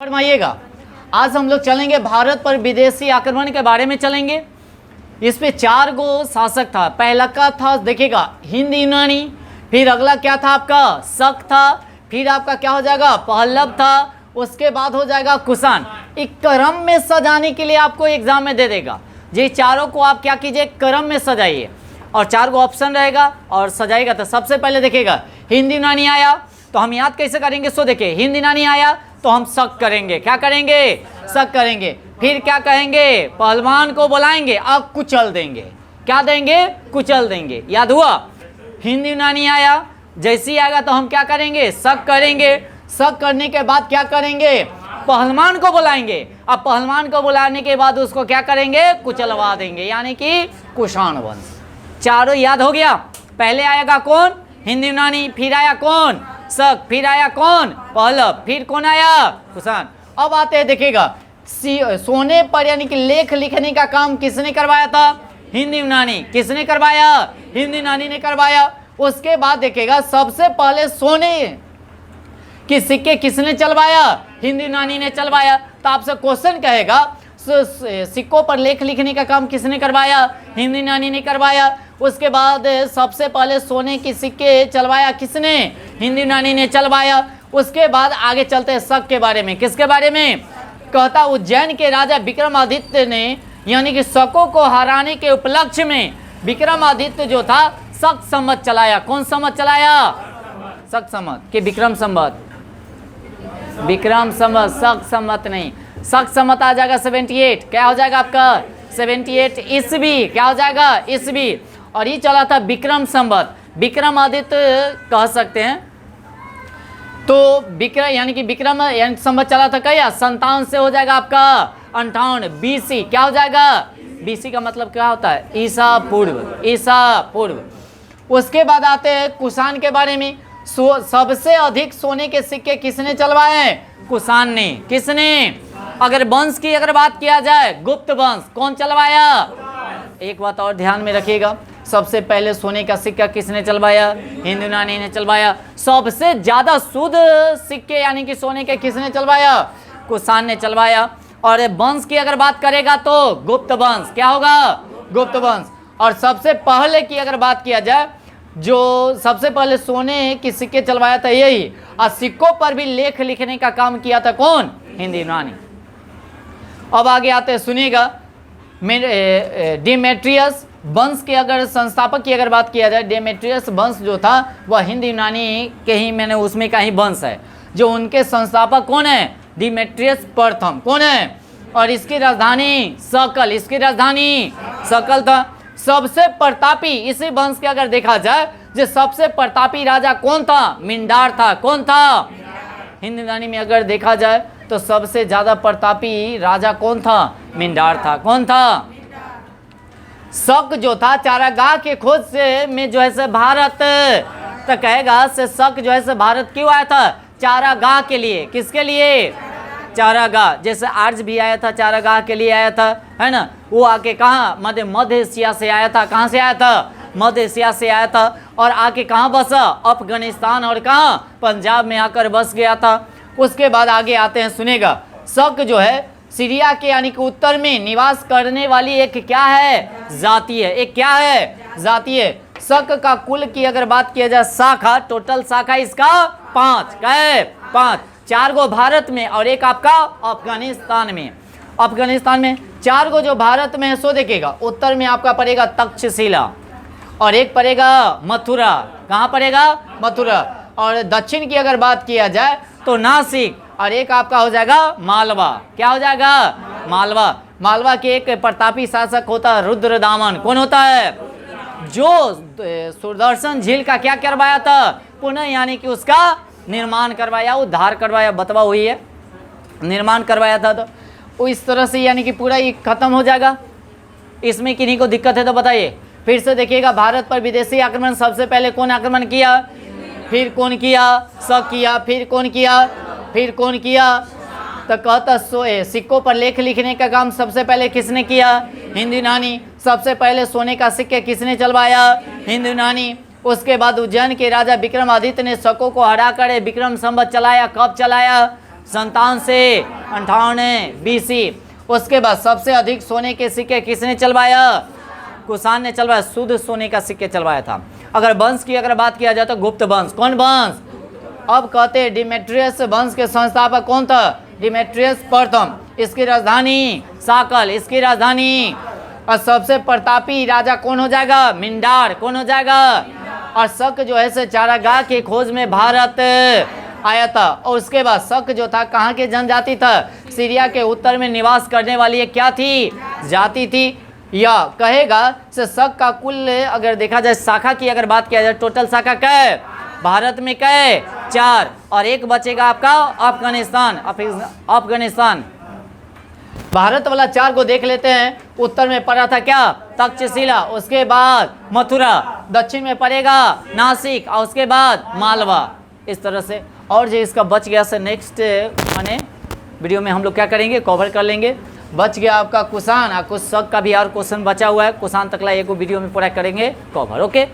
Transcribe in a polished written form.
फरमाइएगा। आज हम लोग चलेंगे भारत पर विदेशी आक्रमण के बारे में चलेंगे। इस पे 4 गो शासक था। पहला का था देखिएगा हिंद यूनानी, फिर अगला क्या था आपका शक था, फिर आपका क्या हो जाएगा पहलव था, उसके बाद हो जाएगा कुषाण। एक क्रम में सजाने के लिए आपको एग्जाम में दे देगा। ये चारों को आप क्या कीजिए क्रम में सजाइए और 4 गो ऑप्शन रहेगा और सजाएगा। तो सबसे पहले देखिएगा हिंद यूनानी आया तो हम याद कैसे करेंगे। सो देखिए हिंद यूनानी आया तो हम शक करेंगे, क्या करेंगे शक करेंगे। फिर क्या कहेंगे पहलवान को बुलाएंगे अब कुचल देंगे, क्या देंगे कुचल देंगे। याद हुआ। हिंद यूनानी आया, जैसे ही आएगा तो हम क्या करेंगे शक करेंगे। शक करने के बाद क्या करेंगे पहलवान को बुलाएंगे। अब पहलवान को बुलाने के बाद उसको क्या करेंगे कुचलवा देंगे, यानी कि कुषाण वंश। चारों याद हो गया। पहले आएगा कौन हिंद यूनानी, फिर आया कौन शक, फिर आया कौन पहलव, फिर कौन आया कुषाण। अब आते हैं देखिएगा सोने पर यानी कि लेख लिखने का काम किसने करवाया था हिंद यूनानी। किसने करवाया हिंद यूनानी ने करवाया। उसके बाद देखिएगा सबसे पहले सोने कि सिक्के किसने चलवाया हिंद यूनानी ने चलवाया। तो आपसे क्वेश्चन कहेगा सिक्कों पर लेख लिखने का काम किसने करवाया हिंद यूनानी ने करवाया। उसके बाद सबसे पहले सोने की सिक्के चलवाया किसने हिंद यूनानी ने चलवाया। उसके बाद आगे चलते हैं शक के बारे में। किसके बारे में कहता उज्जैन के राजा विक्रमादित्य ने यानी कि शकों को हराने के उपलक्ष्य में विक्रमादित्य जो था शक संवत चलाया। कौन संवत चलाया शक संवत कि विक्रम संवत, विक्रम संवत शक संवत नहीं। शक संवत आ जाएगा 78, क्या हो जाएगा आपका 78 ईस्वी, क्या हो जाएगा ईस्वी। और ये चला था विक्रम संवत, विक्रमादित्य कह सकते हैं। तो विक्रम यानी कि विक्रम यानी संवत चला था क्या 57 से हो जाएगा आपका 58 बीसी, क्या हो जाएगा बीसी का मतलब क्या होता है ईसा पूर्व, ईसा पूर्व। उसके बाद आते हैं कुषाण के बारे में। सबसे अधिक सोने के सिक्के किसने चलवाए हैं कुषाण ने। किसने अगर वंश की अगर बात किया जाए गुप्त वंश कौन चलवाया। एक बात और ध्यान में रखिएगा, सबसे पहले सोने का सिक्का किसने चलवाया हिंद यूनानी ने चलवाया। सबसे ज्यादा शुद्ध सिक्के यानी कि सोने के किसने चलवाया कुषाण ने चलवाया। और वंश की अगर बात करेगा तो गुप्त वंश, क्या होगा गुप्त वंश। और सबसे पहले की अगर बात किया जाए जो सबसे पहले सोने की सिक्के चलवाया था यही, और सिक्कों पर भी लेख लिखने का काम किया था कौन हिंद यूनानी। अब आगे आते हैं सुनिएगा डेमेट्रियस वंश के अगर संस्थापक की अगर बात किया जाए, डेमेट्रियस वंश जो था वह हिंद यूनानी के ही मैंने उसमें का ही वंश है। जो उनके संस्थापक कौन है डेमेट्रियस प्रथम कौन है। और इसकी राजधानी सकल, इसकी राजधानी सकल था। सबसे प्रतापी इसी वंश के अगर देखा जाए जो सबसे प्रतापी राजा कौन था मिंडार था। कौन था हिंद यूनानी में अगर देखा जाए तो सबसे ज्यादा प्रतापी राजा कौन था मिंडार था। कौन था शक जो था चारागाह के खोज से में जो है से भारत तो कहेगा से शक जो है से भारत क्यों आया था चारागाह के लिए। किसके लिए चारागाह। जैसे आर्ज भी आया था चारागाह के लिए आया था है ना। वो आके कहाँ मध्य एशिया से आया था। कहाँ से आया था मध्य एशिया से आया था और आके कहाँ बसा अफगानिस्तान और कहाँ पंजाब में आकर बस गया था। उसके बाद आगे आते हैं सुनेगा शक जो है सीरिया के यानी कि उत्तर में निवास करने वाली एक क्या है जाति है। एक क्या है जाति है। शक का कुल की अगर बात किया जाए शाखा टोटल शाखा इसका 5 क्या है 5। 4 गो भारत में और एक आपका अफगानिस्तान में। अफगानिस्तान में 4 गो जो भारत में है सो देखिएगा उत्तर में आपका पड़ेगा तक्षशिला और एक पड़ेगा मथुरा। कहाँ पड़ेगा मथुरा। और दक्षिण की अगर बात किया जाए तो नासिक और एक आपका हो जाएगा मालवा। क्या हो जाएगा मालवा। मालवा के एक प्रतापी शासक होता है रुद्रदामन। कौन होता है जो सुदर्शन झील का क्या करवाया था पुनः यानी कि उसका निर्माण करवाया उद्धार करवाया बतवा हुई है निर्माण करवाया था। तो इस तरह से यानी कि पूरा ये खत्म हो जाएगा। इसमें किन्हीं को दिक्कत है तो बताइए। फिर से देखिएगा भारत पर विदेशी आक्रमण सबसे पहले कौन आक्रमण किया फिर कौन किया शक किया फिर कौन किया फिर कौन किया। तो कहता सिक्कों पर लेख लिखने का काम सबसे पहले किसने किया हिंद यूनानी। सबसे पहले सोने का सिक्के किसने चलवाया हिंद यूनानी। उसके बाद उज्जैन के राजा विक्रमादित्य ने शकों को हराकर विक्रम संवत चलाया। कब चलाया 57 से 58 BC। उसके बाद सबसे अधिक सोने के सिक्के किसने चलवाया? कुषाण ने चलवाया, शुद्ध सोने का सिक्के चलवाया था। अगर वंश की अगर बात किया जाए तो गुप्त वंश। कौन वंश? अब कहते हैं डिमेट्रियस वंश के संस्थापक कौन था? डिमेट्रियस प्रथम। इसकी राजधानी साकल, इसकी राजधानी। और सबसे प्रतापी राजा कौन हो जाएगा? मिंडार। कौन हो जाएगा? और शक जो है से चारागाह की खोज में भारत आया था। और उसके बाद शक जो था कहाँ के जनजाति था? सीरिया के उत्तर में निवास करने वाली ये क्या थी? जाति थी। या कहेगा से शक का कुल अगर देखा जाए शाखा की अगर बात किया जाए, टोटल शाखा क्या है भारत में? क्या है? 4। और एक बचेगा आपका अफगानिस्तान। अफगानिस्तान। भारत वाला 4 को देख लेते हैं। उत्तर में पड़ा था क्या? तक्षशिला। उसके बाद मथुरा। दक्षिण में पड़ेगा नासिक। और उसके बाद मालवा। इस तरह से। और जो इसका बच गया से नेक्स्ट माने वीडियो में हम लोग क्या करेंगे? कवर कर लेंगे। बच गया आपका कुषाण और कुछ शक का भी और क्वेश्चन बचा हुआ है। कुषाण तकला एक वीडियो में पूरा करेंगे कवर। ओके।